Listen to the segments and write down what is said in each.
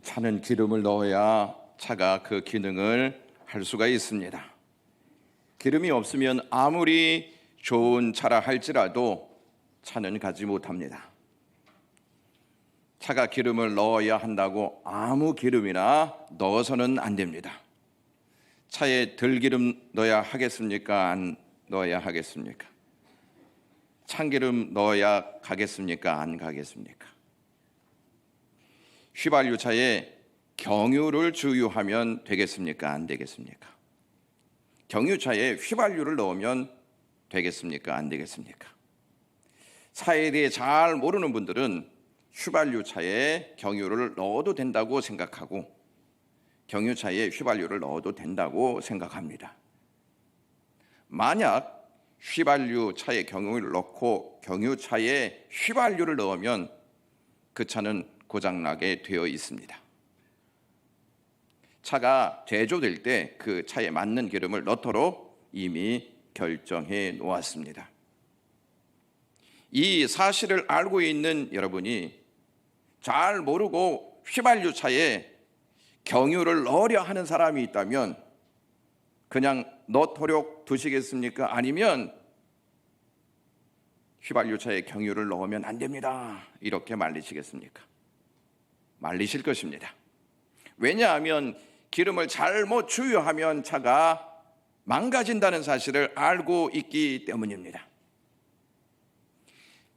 차는 기름을 넣어야 차가 그 기능을 할 수가 있습니다. 기름이 없으면 아무리 좋은 차라 할지라도 차는 가지 못합니다. 차가 기름을 넣어야 한다고 아무 기름이나 넣어서는 안 됩니다. 차에 들기름 넣어야 하겠습니까? 안 넣어야 하겠습니까? 참기름 넣어야 가겠습니까? 안 가겠습니까? 휘발유차에 경유를 주유하면 되겠습니까? 안 되겠습니까? 경유차에 휘발유를 넣으면 되겠습니까? 안 되겠습니까? 차에 대해 잘 모르는 분들은 휘발유차에 경유를 넣어도 된다고 생각하고 경유차에 휘발유를 넣어도 된다고 생각합니다. 만약 휘발유차에 경유를 넣고 경유차에 휘발유를 넣으면 그 차는 고장나게 되어 있습니다. 차가 제조될 때 그 차에 맞는 기름을 넣도록 이미 결정해 놓았습니다. 이 사실을 알고 있는 여러분이 잘 모르고 휘발유차에 경유를 넣으려 하는 사람이 있다면 그냥 넣도록 두시겠습니까? 아니면 휘발유차에 경유를 넣으면 안 됩니다, 이렇게 말리시겠습니까? 말리실 것입니다. 왜냐하면 기름을 잘못 주유하면 차가 망가진다는 사실을 알고 있기 때문입니다.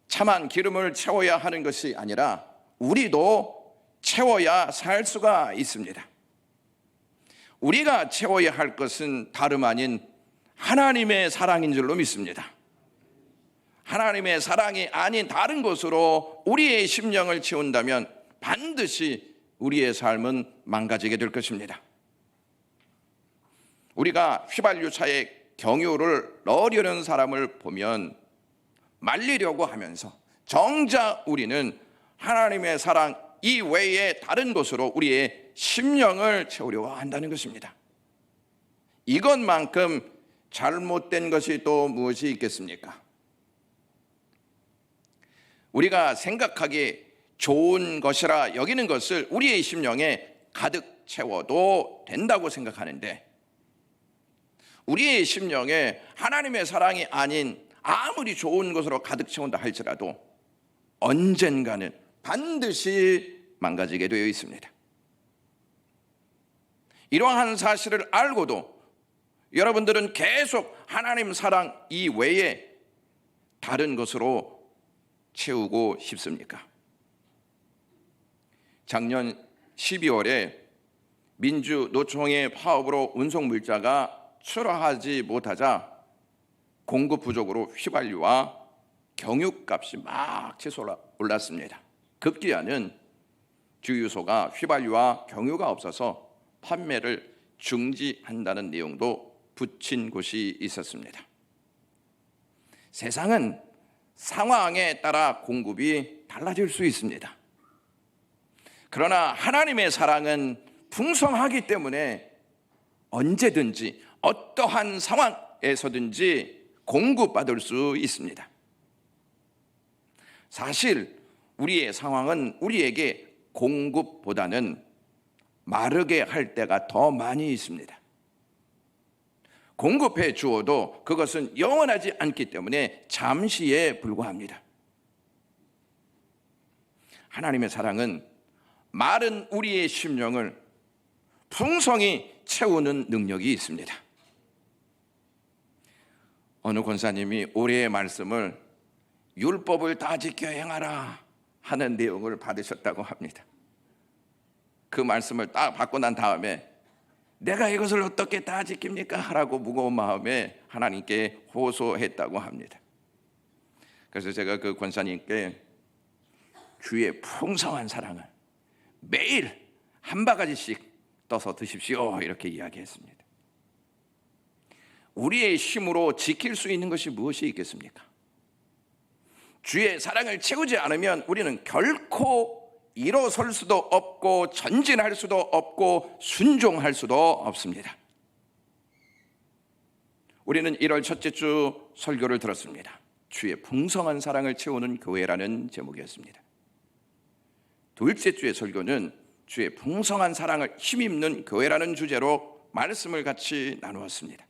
차만 기름을 채워야 하는 것이 아니라 우리도 채워야 살 수가 있습니다. 우리가 채워야 할 것은 다름 아닌 하나님의 사랑인 줄로 믿습니다. 하나님의 사랑이 아닌 다른 것으로 우리의 심령을 채운다면 반드시 우리의 삶은 망가지게 될 것입니다. 우리가 휘발유차에 경유를 넣으려는 사람을 보면 말리려고 하면서 정작 우리는 하나님의 사랑 이외에 다른 것으로 우리의 심령을 채우려고 한다는 것입니다. 이것만큼 잘못된 것이 또 무엇이 있겠습니까? 우리가 생각하기에 좋은 것이라 여기는 것을 우리의 심령에 가득 채워도 된다고 생각하는데 우리의 심령에 하나님의 사랑이 아닌 아무리 좋은 것으로 가득 채운다 할지라도 언젠가는 반드시 망가지게 되어 있습니다. 이러한 사실을 알고도 여러분들은 계속 하나님 사랑 이외에 다른 것으로 채우고 싶습니까? 작년 12월에 민주노총의 파업으로 운송물자가 출하하지 못하자 공급 부족으로 휘발유와 경유값이 막 치솟아 올랐습니다. 급기야는 주유소가 휘발유와 경유가 없어서 판매를 중지한다는 내용도 붙인 곳이 있었습니다. 세상은 상황에 따라 공급이 달라질 수 있습니다. 그러나 하나님의 사랑은 풍성하기 때문에 언제든지 어떠한 상황에서든지 공급받을 수 있습니다. 사실 우리의 상황은 우리에게 공급보다는 마르게 할 때가 더 많이 있습니다. 공급해 주어도 그것은 영원하지 않기 때문에 잠시에 불과합니다. 하나님의 사랑은 마른 우리의 심령을 풍성히 채우는 능력이 있습니다. 어느 권사님이 올해의 말씀을 율법을 다 지켜 행하라 하는 내용을 받으셨다고 합니다. 그 말씀을 딱 받고 난 다음에 내가 이것을 어떻게 다 지킵니까? 라고 무거운 마음에 하나님께 호소했다고 합니다. 그래서 제가 그 권사님께 주의 풍성한 사랑을 매일 한 바가지씩 떠서 드십시오, 이렇게 이야기했습니다. 우리의 힘으로 지킬 수 있는 것이 무엇이 있겠습니까? 주의 사랑을 채우지 않으면 우리는 결코 일어설 수도 없고 전진할 수도 없고 순종할 수도 없습니다. 우리는 1월 첫째 주 설교를 들었습니다. 주의 풍성한 사랑을 채우는 교회라는 제목이었습니다. 둘째 주의 설교는 주의 풍성한 사랑을 힘입는 교회라는 주제로 말씀을 같이 나누었습니다.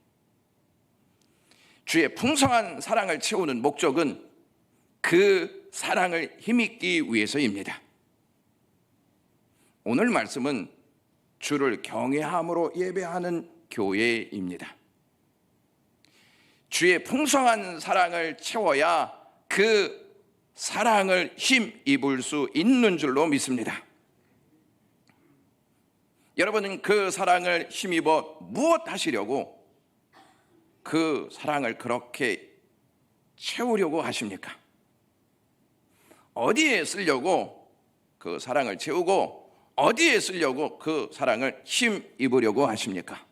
주의 풍성한 사랑을 채우는 목적은 그 사랑을 힘입기 위해서입니다. 오늘 말씀은 주를 경외함으로 예배하는 교회입니다. 주의 풍성한 사랑을 채워야 그 사랑을 힘입을 수 있는 줄로 믿습니다. 여러분은 그 사랑을 힘입어 무엇 하시려고 그 사랑을 그렇게 채우려고 하십니까? 어디에 쓰려고 그 사랑을 채우고 어디에 쓰려고 그 사랑을 힘입으려고 하십니까?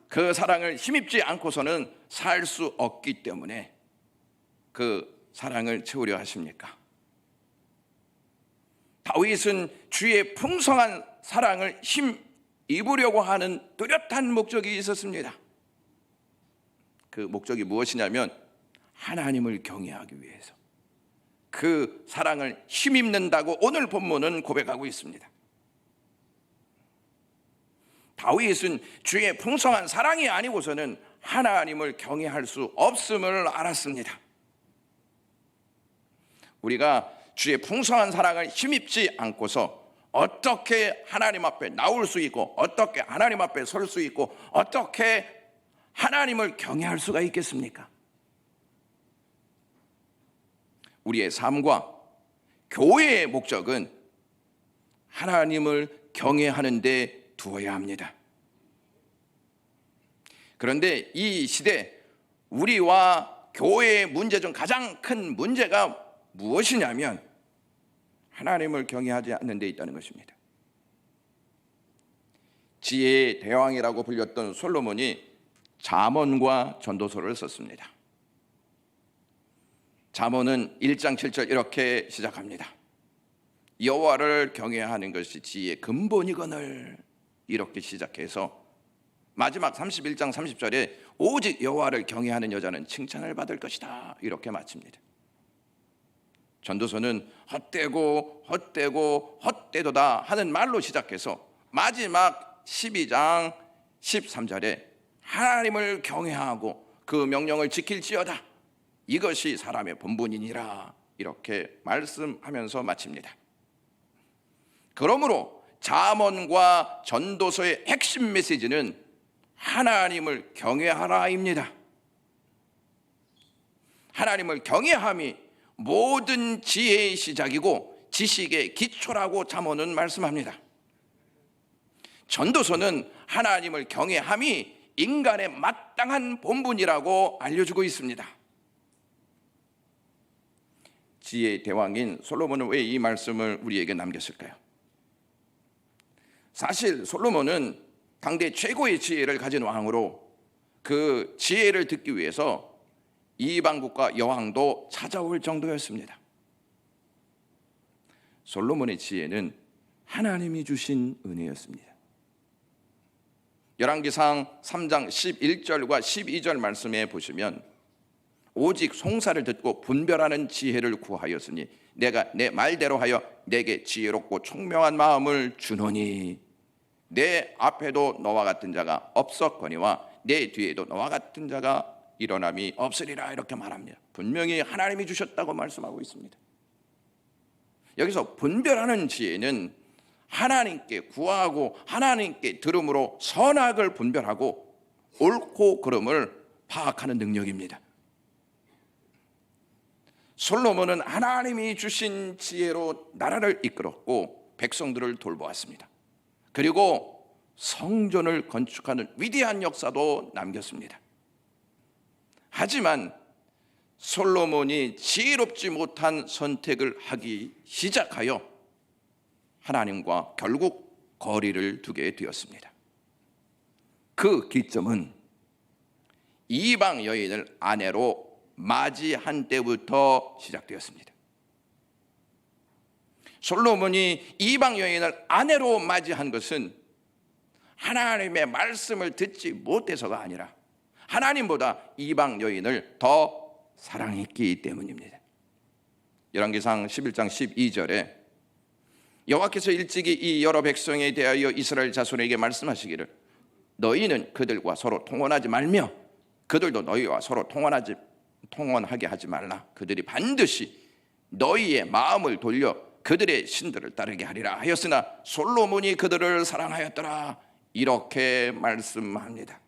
그 사랑을 힘입지 않고서는 살 수 없기 때문에 그 사랑을 채우려 하십니까? 다윗은 주의 풍성한 사랑을 힘입으려고 하는 뚜렷한 목적이 있었습니다. 그 목적이 무엇이냐면 하나님을 경외하기 위해서 그 사랑을 힘입는다고 오늘 본문은 고백하고 있습니다. 다윗은 주의 풍성한 사랑이 아니고서는 하나님을 경외할 수 없음을 알았습니다. 우리가 주의 풍성한 사랑을 힘입지 않고서 어떻게 하나님 앞에 나올 수 있고 어떻게 하나님 앞에 설 수 있고 어떻게 하나님을 경외할 수가 있겠습니까? 우리의 삶과 교회의 목적은 하나님을 경외하는 데 두어야 합니다. 그런데 이 시대 우리와 교회의 문제 중 가장 큰 문제가 무엇이냐면 하나님을 경외하지 않는 데 있다는 것입니다. 지혜의 대왕이라고 불렸던 솔로몬이 잠언과 전도서를 썼습니다. 잠언은 1장 7절 이렇게 시작합니다. 여호와를 경외하는 것이 지혜의 근본이거늘, 이렇게 시작해서 마지막 31장 30절에 오직 여호와를 경외하는 여자는 칭찬을 받을 것이다, 이렇게 마칩니다. 전도서는 헛되고 헛되고 헛되도다 하는 말로 시작해서 마지막 12장 13절에 하나님을 경외하고 그 명령을 지킬지어다, 이것이 사람의 본분이니라, 이렇게 말씀하면서 마칩니다. 그러므로 잠언과 전도서의 핵심 메시지는 하나님을 경외하라입니다. 하나님을 경외함이 모든 지혜의 시작이고 지식의 기초라고 잠언은 말씀합니다. 전도서는 하나님을 경외함이 인간의 마땅한 본분이라고 알려주고 있습니다. 지혜의 대왕인 솔로몬은 왜 이 말씀을 우리에게 남겼을까요? 사실 솔로몬은 당대 최고의 지혜를 가진 왕으로 그 지혜를 듣기 위해서 이방국가 여왕도 찾아올 정도였습니다. 솔로몬의 지혜는 하나님이 주신 은혜였습니다. 열왕기상 3장 11절과 12절 말씀에 보시면 오직 송사를 듣고 분별하는 지혜를 구하였으니 내가 내 말대로 하여 내게 지혜롭고 총명한 마음을 주노니 내 앞에도 너와 같은 자가 없었거니와 내 뒤에도 너와 같은 자가 일어남이 없으리라, 이렇게 말합니다. 분명히 하나님이 주셨다고 말씀하고 있습니다. 여기서 분별하는 지혜는 하나님께 구하고 하나님께 들음으로 선악을 분별하고 옳고 그름을 파악하는 능력입니다. 솔로몬은 하나님이 주신 지혜로 나라를 이끌었고 백성들을 돌보았습니다. 그리고 성전을 건축하는 위대한 역사도 남겼습니다. 하지만 솔로몬이 지혜롭지 못한 선택을 하기 시작하여 하나님과 결국 거리를 두게 되었습니다. 그 기점은 이방 여인을 아내로 맞이한 때부터 시작되었습니다. 솔로몬이 이방 여인을 아내로 맞이한 것은 하나님의 말씀을 듣지 못해서가 아니라 하나님보다 이방 여인을 더 사랑했기 때문입니다. 열왕기상 11장 12절에 여호와께서 일찍이 이 여러 백성에 대하여 이스라엘 자손에게 말씀하시기를 너희는 그들과 서로 통혼하지 말며 그들도 너희와 서로 통혼하게 하지 말라. 그들이 반드시 너희의 마음을 돌려 그들의 신들을 따르게 하리라 하였으나 솔로몬이 그들을 사랑하였더라. 이렇게 말씀합니다.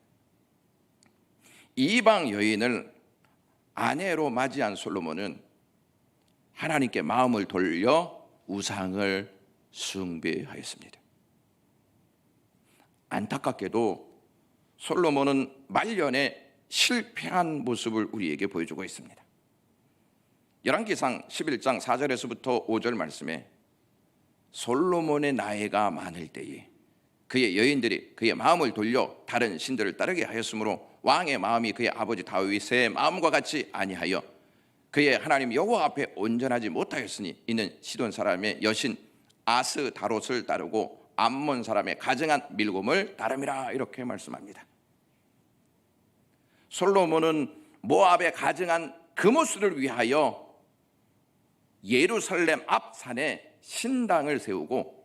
이방 여인을 아내로 맞이한 솔로몬은 하나님께 마음을 돌려 우상을 숭배하였습니다. 안타깝게도 솔로몬은 말년에 실패한 모습을 우리에게 보여주고 있습니다. 열왕기상 11장 4절에서부터 5절 말씀에 솔로몬의 나이가 많을 때에 그의 여인들이 그의 마음을 돌려 다른 신들을 따르게 하였으므로 왕의 마음이 그의 아버지 다윗의 마음과 같이 아니하여 그의 하나님 여호와 앞에 온전하지 못하였으니 이는 시돈 사람의 여신 아스다롯을 따르고 암몬 사람의 가증한 밀곰을 따름이라. 이렇게 말씀합니다. 솔로몬은 모압의 가증한 그모스를 위하여 예루살렘 앞 산에 신당을 세우고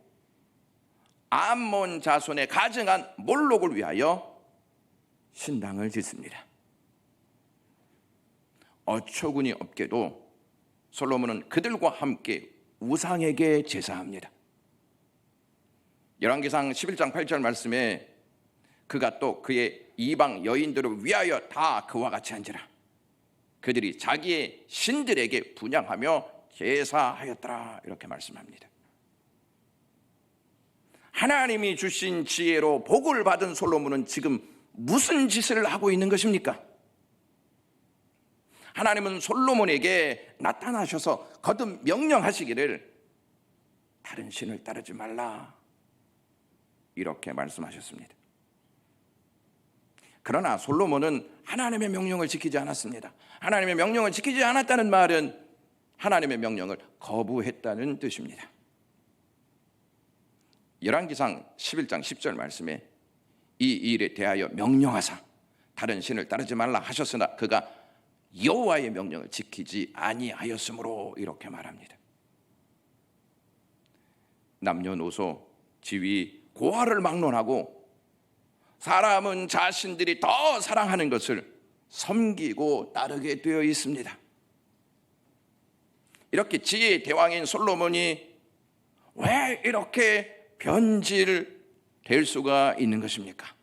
암몬 자손의 가증한 몰록을 위하여 신당을 짓습니다. 어처구니 없게도 솔로몬은 그들과 함께 우상에게 제사합니다. 열왕기상 11장 8절 말씀에 그가 또 그의 이방 여인들을 위하여 다 그와 같이 한지라. 그들이 자기의 신들에게 분향하며 제사하였더라. 이렇게 말씀합니다. 하나님이 주신 지혜로 복을 받은 솔로몬은 지금 무슨 짓을 하고 있는 것입니까? 하나님은 솔로몬에게 나타나셔서 거듭 명령하시기를 다른 신을 따르지 말라. 이렇게 말씀하셨습니다. 그러나 솔로몬은 하나님의 명령을 지키지 않았습니다. 하나님의 명령을 지키지 않았다는 말은 하나님의 명령을 거부했다는 뜻입니다. 열왕기상 11장 10절 말씀에 이 일에 대하여 명령하사 다른 신을 따르지 말라 하셨으나 그가 여호와의 명령을 지키지 아니하였으므로. 이렇게 말합니다. 남녀노소 지위 고하를 막론하고 사람은 자신들이 더 사랑하는 것을 섬기고 따르게 되어 있습니다. 이렇게 지혜의 대왕인 솔로몬이 왜 이렇게 변질될 수가 있는 것입니까?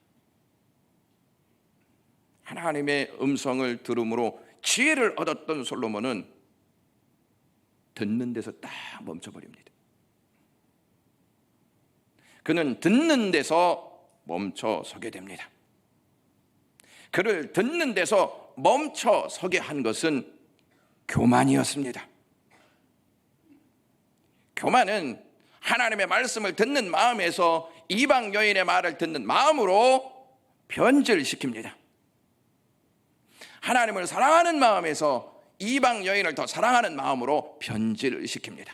하나님의 음성을 들음으로 지혜를 얻었던 솔로몬은 듣는 데서 딱 멈춰버립니다. 그는 듣는 데서 멈춰 서게 됩니다. 그를 듣는 데서 멈춰 서게 한 것은 교만이었습니다. 교만은 하나님의 말씀을 듣는 마음에서 이방 여인의 말을 듣는 마음으로 변질시킵니다. 하나님을 사랑하는 마음에서 이방 여인을 더 사랑하는 마음으로 변질시킵니다.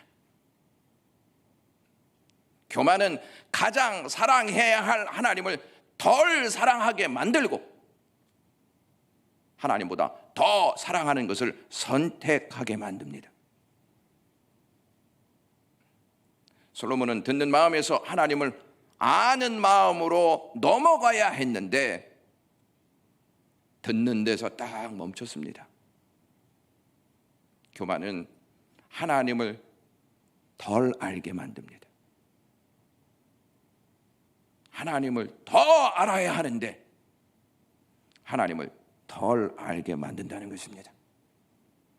교만은 가장 사랑해야 할 하나님을 덜 사랑하게 만들고 하나님보다 더 사랑하는 것을 선택하게 만듭니다. 솔로몬은 듣는 마음에서 하나님을 아는 마음으로 넘어가야 했는데 듣는 데서 딱 멈췄습니다. 교만은 하나님을 덜 알게 만듭니다. 하나님을 더 알아야 하는데 하나님을 덜 알게 만든다는 것입니다.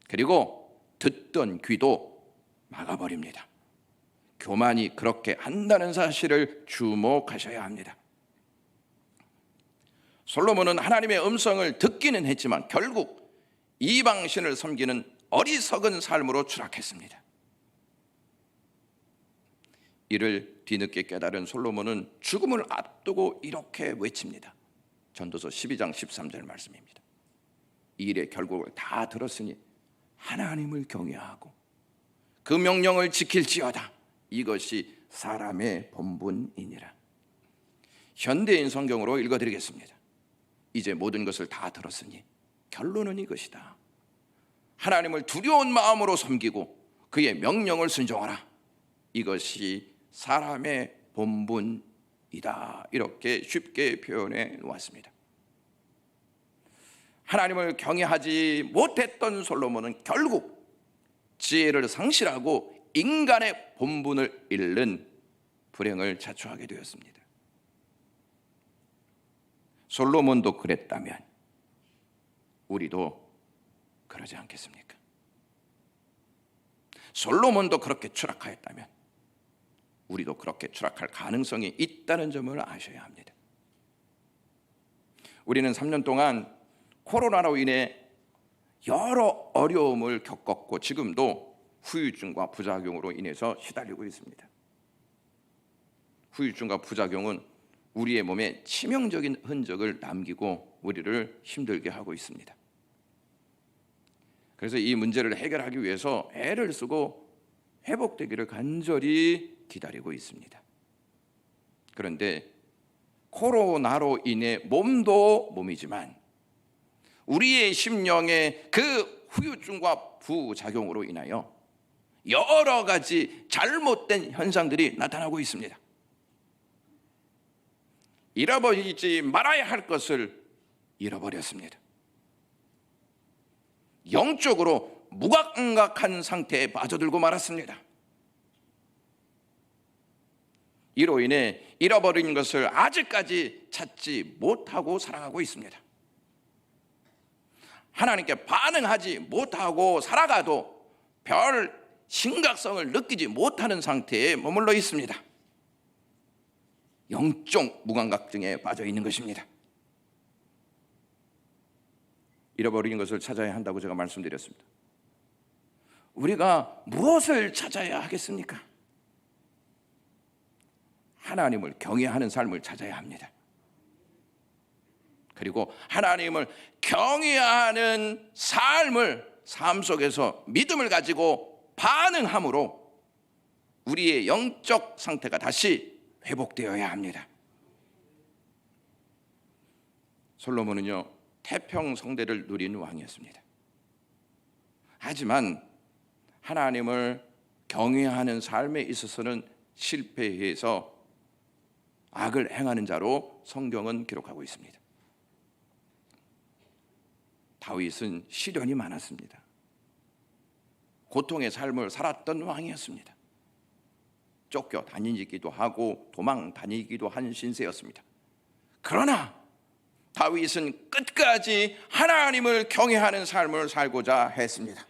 그리고 듣던 귀도 막아버립니다. 교만이 그렇게 한다는 사실을 주목하셔야 합니다. 솔로몬은 하나님의 음성을 듣기는 했지만 결국 이방신을 섬기는 어리석은 삶으로 추락했습니다. 이를 뒤늦게 깨달은 솔로몬은 죽음을 앞두고 이렇게 외칩니다. 전도서 12장 13절 말씀입니다. 이 일의 결국을 다 들었으니 하나님을 경외하고 그 명령을 지킬지어다. 이것이 사람의 본분이니라. 현대인 성경으로 읽어드리겠습니다. 이제 모든 것을 다 들었으니 결론은 이것이다. 하나님을 두려운 마음으로 섬기고 그의 명령을 순종하라. 이것이 사람의 본분이다. 이렇게 쉽게 표현해 놓았습니다. 하나님을 경외하지 못했던 솔로몬은 결국 지혜를 상실하고 인간의 본분을 잃는 불행을 자초하게 되었습니다. 솔로몬도 그랬다면 우리도 그러지 않겠습니까? 솔로몬도 그렇게 추락하였다면 우리도 그렇게 추락할 가능성이 있다는 점을 아셔야 합니다. 우리는 3년 동안 코로나로 인해 여러 어려움을 겪었고 지금도 후유증과 부작용으로 인해서 시달리고 있습니다. 후유증과 부작용은 우리의 몸에 치명적인 흔적을 남기고 우리를 힘들게 하고 있습니다. 그래서 이 문제를 해결하기 위해서 애를 쓰고 회복되기를 간절히 기다리고 있습니다. 그런데 코로나로 인해 몸도 몸이지만 우리의 심령의 그 후유증과 부작용으로 인하여 여러 가지 잘못된 현상들이 나타나고 있습니다. 잃어버리지 말아야 할 것을 잃어버렸습니다. 영적으로 무감각한 상태에 빠져들고 말았습니다. 이로 인해 잃어버린 것을 아직까지 찾지 못하고 살아가고 있습니다. 하나님께 반응하지 못하고 살아가도 별 심각성을 느끼지 못하는 상태에 머물러 있습니다. 영적 무감각증에 빠져 있는 것입니다. 잃어버린 것을 찾아야 한다고 제가 말씀드렸습니다. 우리가 무엇을 찾아야 하겠습니까? 하나님을 경외하는 삶을 찾아야 합니다. 그리고 하나님을 경외하는 삶 속에서 믿음을 가지고 반응함으로 우리의 영적 상태가 다시 회복되어야 합니다. 솔로몬은요, 태평성대를 누린 왕이었습니다. 하지만 하나님을 경외하는 삶에 있어서는 실패해서 악을 행하는 자로 성경은 기록하고 있습니다. 다윗은 시련이 많았습니다. 고통의 삶을 살았던 왕이었습니다. 쫓겨 다니기도 하고 도망 다니기도 한 신세였습니다. 그러나 다윗은 끝까지 하나님을 경외하는 삶을 살고자 했습니다.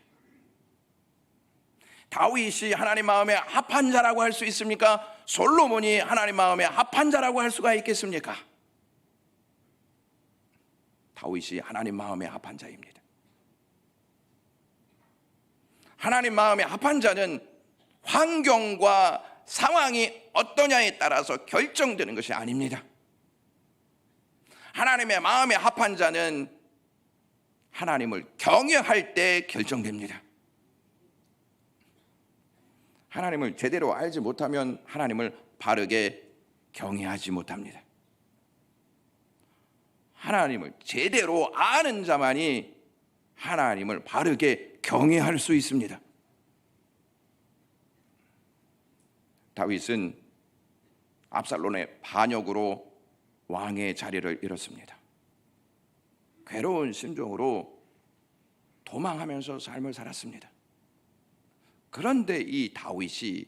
다윗이 하나님 마음에 합한 자라고 할 수 있습니까? 솔로몬이 하나님 마음에 합한 자라고 할 수가 있겠습니까? 다윗이 하나님 마음에 합한 자입니다. 하나님 마음에 합한 자는 환경과 상황이 어떠냐에 따라서 결정되는 것이 아닙니다. 하나님의 마음에 합한 자는 하나님을 경외할 때 결정됩니다. 하나님을 제대로 알지 못하면 하나님을 바르게 경외하지 못합니다. 하나님을 제대로 아는 자만이 하나님을 바르게 경외할 수 있습니다. 다윗은 압살롬의 반역으로 왕의 자리를 잃었습니다. 괴로운 심정으로 도망하면서 삶을 살았습니다. 그런데 이 다윗이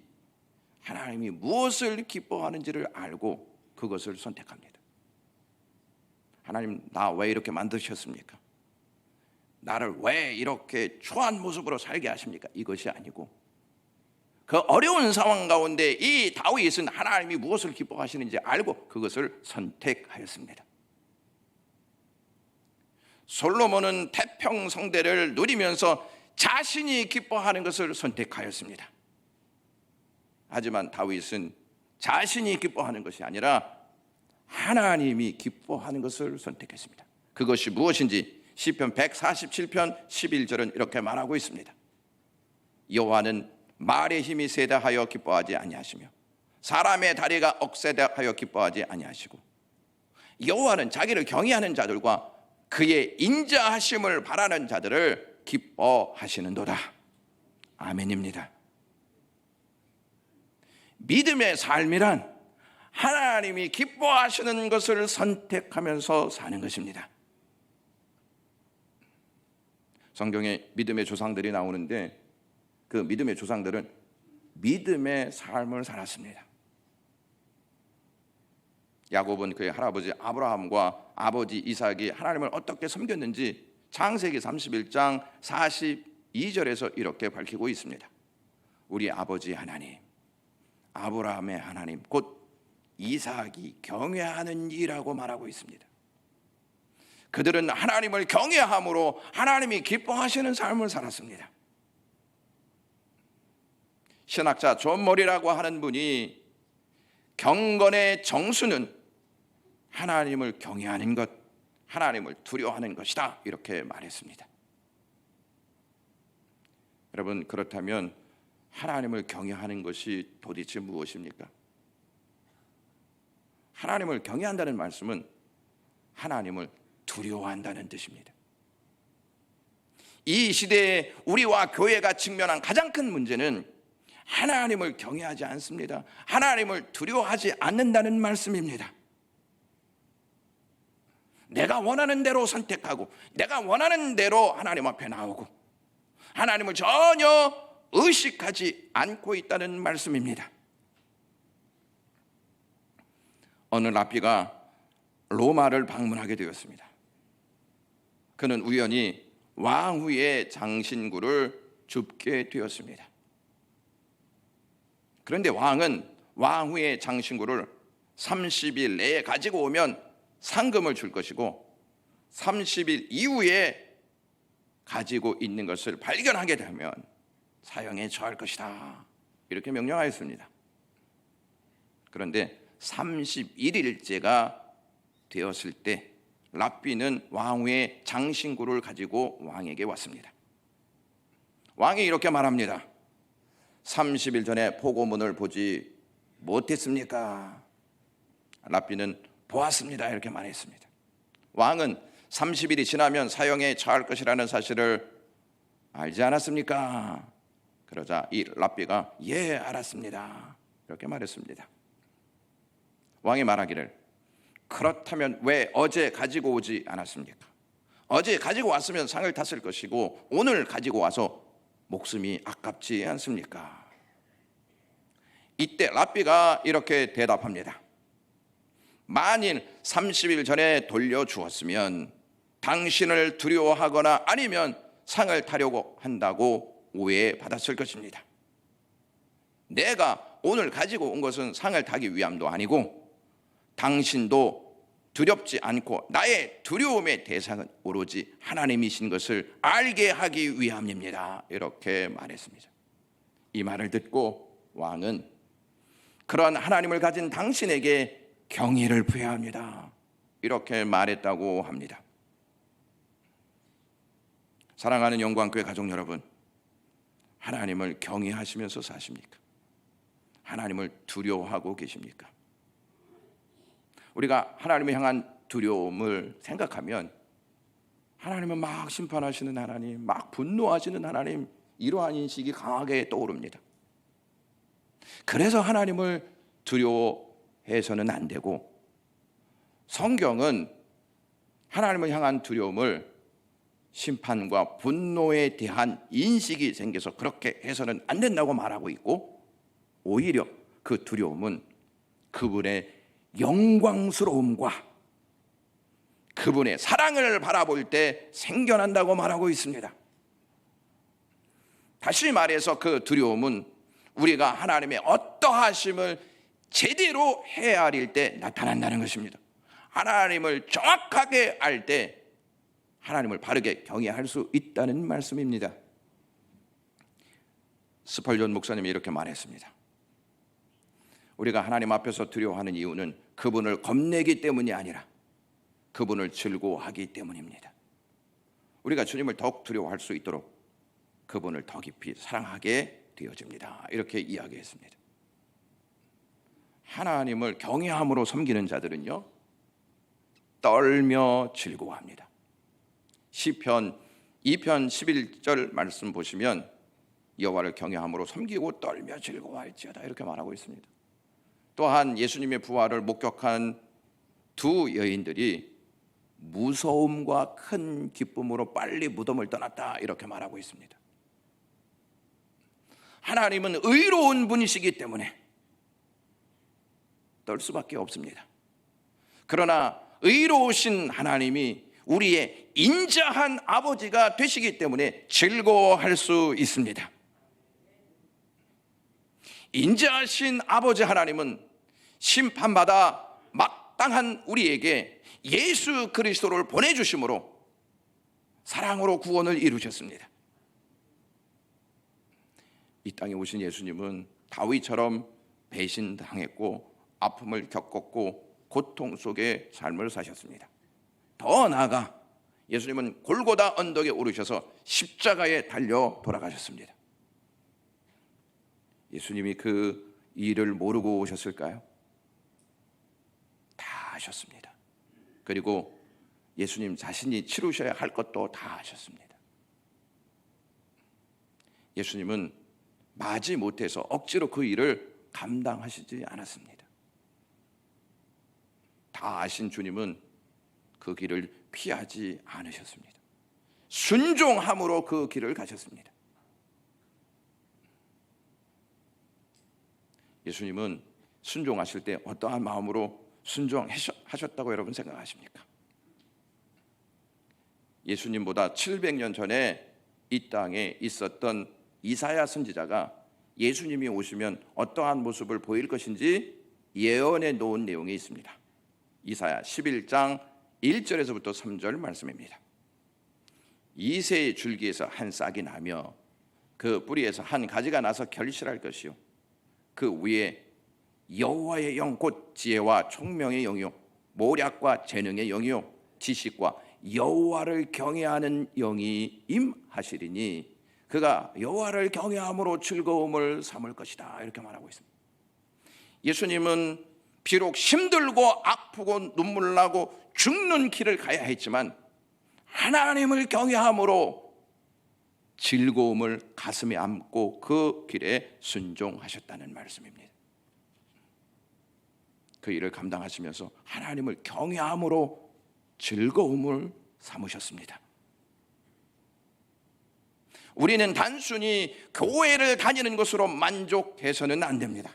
하나님이 무엇을 기뻐하는지를 알고 그것을 선택합니다. 하나님, 나 왜 이렇게 만드셨습니까? 나를 왜 이렇게 초한 모습으로 살게 하십니까? 이것이 아니고 그 어려운 상황 가운데 이 다윗은 하나님이 무엇을 기뻐하시는지 알고 그것을 선택하였습니다. 솔로몬은 태평성대를 누리면서 자신이 기뻐하는 것을 선택하였습니다. 하지만 다윗은 자신이 기뻐하는 것이 아니라 하나님이 기뻐하는 것을 선택했습니다. 그것이 무엇인지 시편 147편 11절은 이렇게 말하고 있습니다. 여호와는 말의 힘이 세다하여 기뻐하지 아니하시며 사람의 다리가 억세다하여 기뻐하지 아니하시고 여호와는 자기를 경외하는 자들과 그의 인자하심을 바라는 자들을 기뻐하시는도다. 아멘입니다. 믿음의 삶이란 하나님이 기뻐하시는 것을 선택하면서 사는 것입니다. 성경에 믿음의 조상들이 나오는데 그 믿음의 조상들은 믿음의 삶을 살았습니다. 야곱은 그의 할아버지 아브라함과 아버지 이삭이 하나님을 어떻게 섬겼는지 창세기 31장 42절에서 이렇게 밝히고 있습니다. 우리 아버지 하나님, 아브라함의 하나님, 곧 이삭이 경외하는 이라고 말하고 있습니다. 그들은 하나님을 경외함으로 하나님이 기뻐하시는 삶을 살았습니다. 신학자 존 머리라고 하는 분이 경건의 정수는 하나님을 경외하는 것, 하나님을 두려워하는 것이다 이렇게 말했습니다. 여러분, 그렇다면 하나님을 경외하는 것이 도대체 무엇입니까? 하나님을 경외한다는 말씀은 하나님을 두려워한다는 뜻입니다. 이 시대에 우리와 교회가 직면한 가장 큰 문제는 하나님을 경외하지 않습니다. 하나님을 두려워하지 않는다는 말씀입니다. 내가 원하는 대로 선택하고 내가 원하는 대로 하나님 앞에 나오고 하나님을 전혀 의식하지 않고 있다는 말씀입니다. 어느 랍비가 로마를 방문하게 되었습니다. 그는 우연히 왕후의 장신구를 줍게 되었습니다. 그런데 왕은 왕후의 장신구를 30일 내에 가지고 오면 상금을 줄 것이고 30일 이후에 가지고 있는 것을 발견하게 되면 사형에 처할 것이다 이렇게 명령하였습니다. 그런데 31일째가 되었을 때 랍비는 왕후의 장신구를 가지고 왕에게 왔습니다. 왕이 이렇게 말합니다. 30일 전에 포고문을 보지 못했습니까? 랍비는 보았습니다 이렇게 말했습니다. 왕은 30일이 지나면 사형에 처할 것이라는 사실을 알지 않았습니까? 그러자 이 랍비가 예 알았습니다 이렇게 말했습니다. 왕이 말하기를 그렇다면 왜 어제 가지고 오지 않았습니까? 어제 가지고 왔으면 상을 탔을 것이고 오늘 가지고 와서 목숨이 아깝지 않습니까? 이때 랍비가 이렇게 대답합니다. 만일 30일 전에 돌려주었으면 당신을 두려워하거나 아니면 상을 타려고 한다고 오해받았을 것입니다. 내가 오늘 가지고 온 것은 상을 타기 위함도 아니고 당신도 두렵지 않고 나의 두려움의 대상은 오로지 하나님이신 것을 알게 하기 위함입니다 이렇게 말했습니다. 이 말을 듣고 왕은 그런 하나님을 가진 당신에게 경의를 표합니다 이렇게 말했다고 합니다. 사랑하는 영광교회 가족 여러분, 하나님을 경외하시면서 사십니까? 하나님을 두려워하고 계십니까? 우리가 하나님을 향한 두려움을 생각하면 하나님은 막 심판하시는 하나님, 막 분노하시는 하나님, 이러한 인식이 강하게 떠오릅니다. 그래서 하나님을 두려워해서는 안 되고 성경은 하나님을 향한 두려움을 심판과 분노에 대한 인식이 생겨서 그렇게 해서는 안 된다고 말하고 있고 오히려 그 두려움은 그분의 영광스러움과 그분의 사랑을 바라볼 때 생겨난다고 말하고 있습니다. 다시 말해서 그 두려움은 우리가 하나님의 어떠하심을 제대로 헤아릴 때 나타난다는 것입니다. 하나님을 정확하게 알 때 하나님을 바르게 경외할 수 있다는 말씀입니다. 스펄전 목사님이 이렇게 말했습니다. 우리가 하나님 앞에서 두려워하는 이유는 그분을 겁내기 때문이 아니라 그분을 즐거워하기 때문입니다. 우리가 주님을 더욱 두려워할 수 있도록 그분을 더 깊이 사랑하게 되어집니다. 이렇게 이야기했습니다. 하나님을 경외함으로 섬기는 자들은요, 떨며 즐거워합니다. 시편 2편 11절 말씀 보시면 여호와를 경외함으로 섬기고 떨며 즐거워할지어다 이렇게 말하고 있습니다. 또한 예수님의 부활을 목격한 두 여인들이 무서움과 큰 기쁨으로 빨리 무덤을 떠났다 이렇게 말하고 있습니다. 하나님은 의로운 분이시기 때문에 떨 수밖에 없습니다. 그러나 의로우신 하나님이 우리의 인자한 아버지가 되시기 때문에 즐거워할 수 있습니다. 인자하신 아버지 하나님은 심판받아 마땅한 우리에게 예수 그리스도를 보내주심으로 사랑으로 구원을 이루셨습니다. 이 땅에 오신 예수님은 다윗처럼 배신당했고 아픔을 겪었고 고통 속의 삶을 사셨습니다. 더 나아가 예수님은 골고다 언덕에 오르셔서 십자가에 달려 돌아가셨습니다. 예수님이 그 일을 모르고 오셨을까요? 다 하셨습니다. 그리고 예수님 자신이 치루셔야 할 것도 다 하셨습니다. 예수님은 마지 못해서 억지로 그 일을 감당하시지 않았습니다. 다 아신 주님은 그 길을 피하지 않으셨습니다. 순종함으로 그 길을 가셨습니다. 예수님은 순종하실 때 어떠한 마음으로 순종하셨다고 여러분 생각하십니까? 예수님보다 700년 전에 이 땅에 있었던 이사야 선지자가 예수님이 오시면 어떠한 모습을 보일 것인지 예언해 놓은 내용이 있습니다. 이사야 11장 1절에서부터 3절 말씀입니다. 이새의 줄기에서 한 싹이 나며 그 뿌리에서 한 가지가 나서 결실할 것이요 그 위에 여호와의 영 곧 지혜와 총명의 영이요 모략과 재능의 영이요 지식과 여호와를 경외하는 영이 임하시리니 그가 여호와를 경외함으로 즐거움을 삼을 것이다 이렇게 말하고 있습니다. 예수님은 비록 힘들고 아프고 눈물 나고 죽는 길을 가야 했지만 하나님을 경외함으로 즐거움을 가슴에 안고 그 길에 순종하셨다는 말씀입니다. 그 일을 감당하시면서 하나님을 경외함으로 즐거움을 삼으셨습니다. 우리는 단순히 교회를 다니는 것으로 만족해서는 안 됩니다.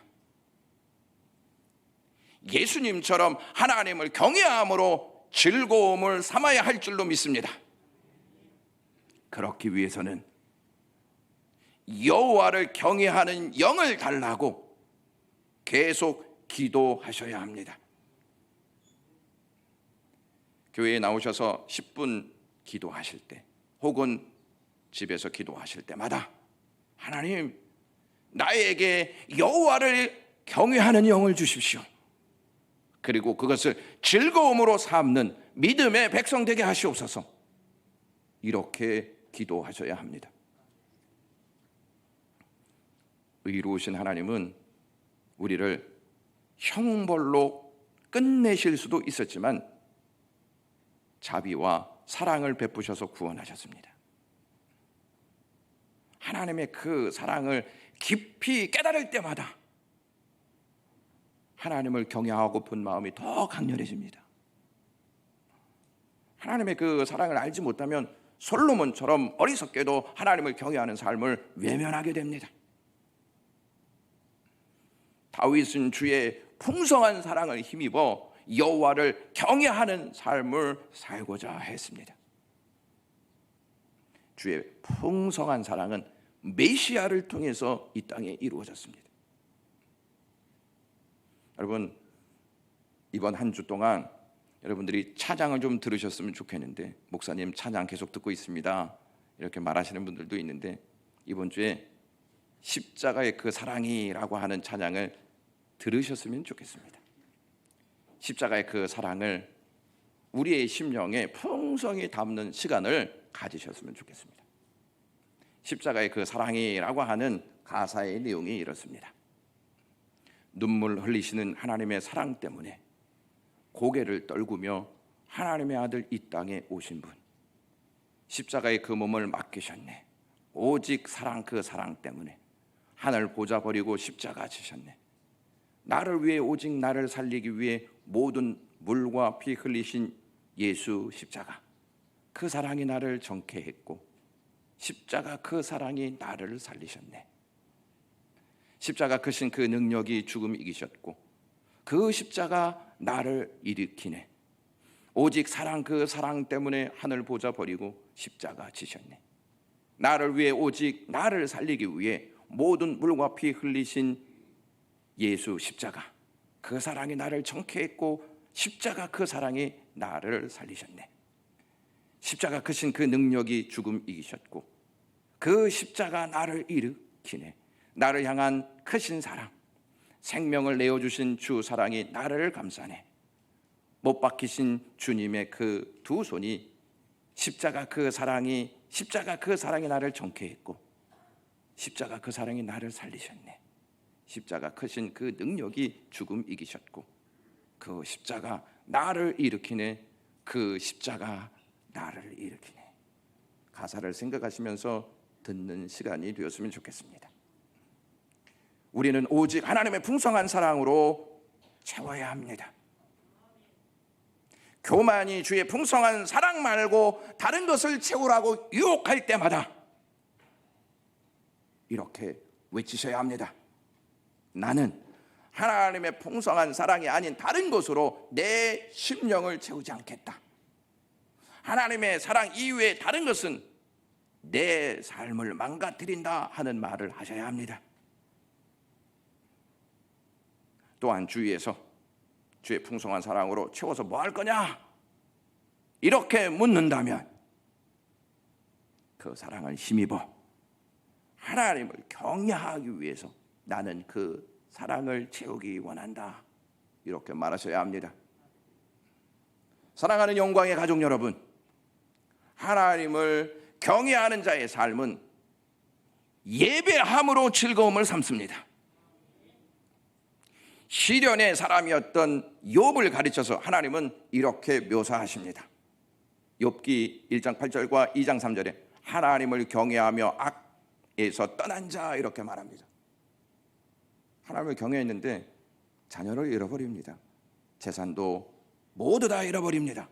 예수님처럼 하나님을 경외함으로 즐거움을 삼아야 할 줄로 믿습니다. 그렇기 위해서는 여호와를 경외하는 영을 달라고 계속 기도하셔야 합니다. 교회에 나오셔서 10분 기도하실 때 혹은 집에서 기도하실 때마다 하나님 나에게 여호와를 경외하는 영을 주십시오. 그리고 그것을 즐거움으로 삼는 믿음의 백성 되게 하시옵소서. 이렇게 기도하셔야 합니다. 의로우신 하나님은 우리를 형벌로 끝내실 수도 있었지만 자비와 사랑을 베푸셔서 구원하셨습니다. 하나님의 그 사랑을 깊이 깨달을 때마다 하나님을 경외하고픈 마음이 더 강렬해집니다. 하나님의 그 사랑을 알지 못하면 솔로몬처럼 어리석게도 하나님을 경외하는 삶을 외면하게 됩니다. 다윗은 주의 풍성한 사랑을 힘입어 여호와를 경외하는 삶을 살고자 했습니다. 주의 풍성한 사랑은 메시아를 통해서 이 땅에 이루어졌습니다. 여러분, 이번 한 주 동안 여러분들이 찬양을 좀 들으셨으면 좋겠는데, 목사님 찬양 계속 듣고 있습니다 이렇게 말하시는 분들도 있는데, 이번 주에 십자가의 그 사랑이라고 하는 찬양을 들으셨으면 좋겠습니다. 십자가의 그 사랑을 우리의 심령에 풍성히 담는 시간을 가지셨으면 좋겠습니다. 십자가의 그 사랑이라고 하는 가사의 내용이 이렇습니다. 눈물 흘리시는 하나님의 사랑 때문에 고개를 떨구며 하나님의 아들 이 땅에 오신 분, 십자가의 그 몸을 맡기셨네. 오직 사랑, 그 사랑 때문에 하늘 보좌 버리고 십자가 지셨네. 나를 위해, 오직 나를 살리기 위해 모든 물과 피 흘리신 예수 십자가, 그 사랑이 나를 정케했고 십자가 그 사랑이 나를 살리셨네. 십자가 크신 그 능력이 죽음 이기셨고 그 십자가 나를 일으키네. 오직 사랑, 그 사랑 때문에 하늘 보좌 버리고 십자가 지셨네. 나를 위해, 오직 나를 살리기 위해 모든 물과 피 흘리신 예수 십자가, 그 사랑이 나를 정케했고 십자가 그 사랑이 나를 살리셨네. 십자가 크신 그 능력이 죽음 이기셨고 그 십자가 나를 일으키네. 나를 향한 크신 사랑, 생명을 내어주신 주 사랑이 나를 감싸네. 못 박히신 주님의 그 두 손이 십자가 그 사랑이 나를 정케했고 십자가 그 사랑이 나를 살리셨네. 십자가 크신 그 능력이 죽음 이기셨고 그 십자가 나를 일으키네. 그 십자가 나를 일으키네. 가사를 생각하시면서 듣는 시간이 되었으면 좋겠습니다. 우리는 오직 하나님의 풍성한 사랑으로 채워야 합니다. 교만이 주의 풍성한 사랑 말고 다른 것을 채우라고 유혹할 때마다 이렇게 외치셔야 합니다. 나는 하나님의 풍성한 사랑이 아닌 다른 것으로 내 심령을 채우지 않겠다. 하나님의 사랑 이외에 다른 것은 내 삶을 망가뜨린다 하는 말을 하셔야 합니다. 또한 주위에서 주의 풍성한 사랑으로 채워서 뭐 할 거냐? 이렇게 묻는다면 그 사랑을 힘입어 하나님을 경외하기 위해서 나는 그 사랑을 채우기 원한다. 이렇게 말하셔야 합니다. 사랑하는 영광의 가족 여러분, 하나님을 경외하는 자의 삶은 예배함으로 즐거움을 삼습니다. 시련의 사람이었던 욥을 가르쳐서 하나님은 이렇게 묘사하십니다. 욥기 1장 8절과 2장 3절에 하나님을 경외하며 악에서 떠난 자, 이렇게 말합니다. 하나님을 경외했는데 자녀를 잃어버립니다. 재산도 모두 다 잃어버립니다.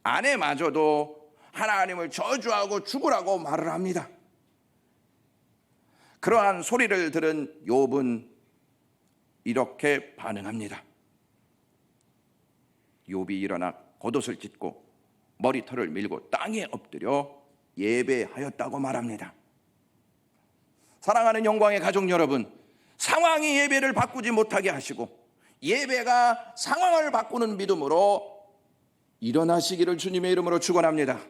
아내마저도 하나님을 저주하고 죽으라고 말을 합니다. 그러한 소리를 들은 욥은 이렇게 반응합니다. 욥이 일어나 겉옷을 찢고 머리털을 밀고 땅에 엎드려 예배하였다고 말합니다. 사랑하는 영광의 가족 여러분, 상황이 예배를 바꾸지 못하게 하시고 예배가 상황을 바꾸는 믿음으로 일어나시기를 주님의 이름으로 축원합니다.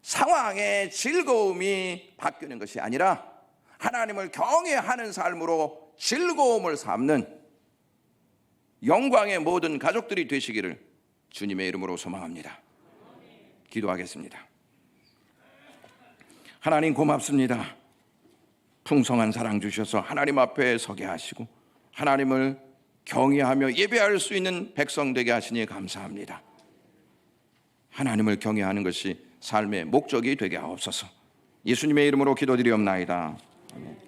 상황의 즐거움이 바뀌는 것이 아니라 하나님을 경외하는 삶으로 즐거움을 삼는 영광의 모든 가족들이 되시기를 주님의 이름으로 소망합니다. 기도하겠습니다. 하나님 고맙습니다. 풍성한 사랑 주셔서 하나님 앞에 서게 하시고 하나님을 경외하며 예배할 수 있는 백성 되게 하시니 감사합니다. 하나님을 경외하는 것이 삶의 목적이 되게 하옵소서. 예수님의 이름으로 기도드리옵나이다. 아멘.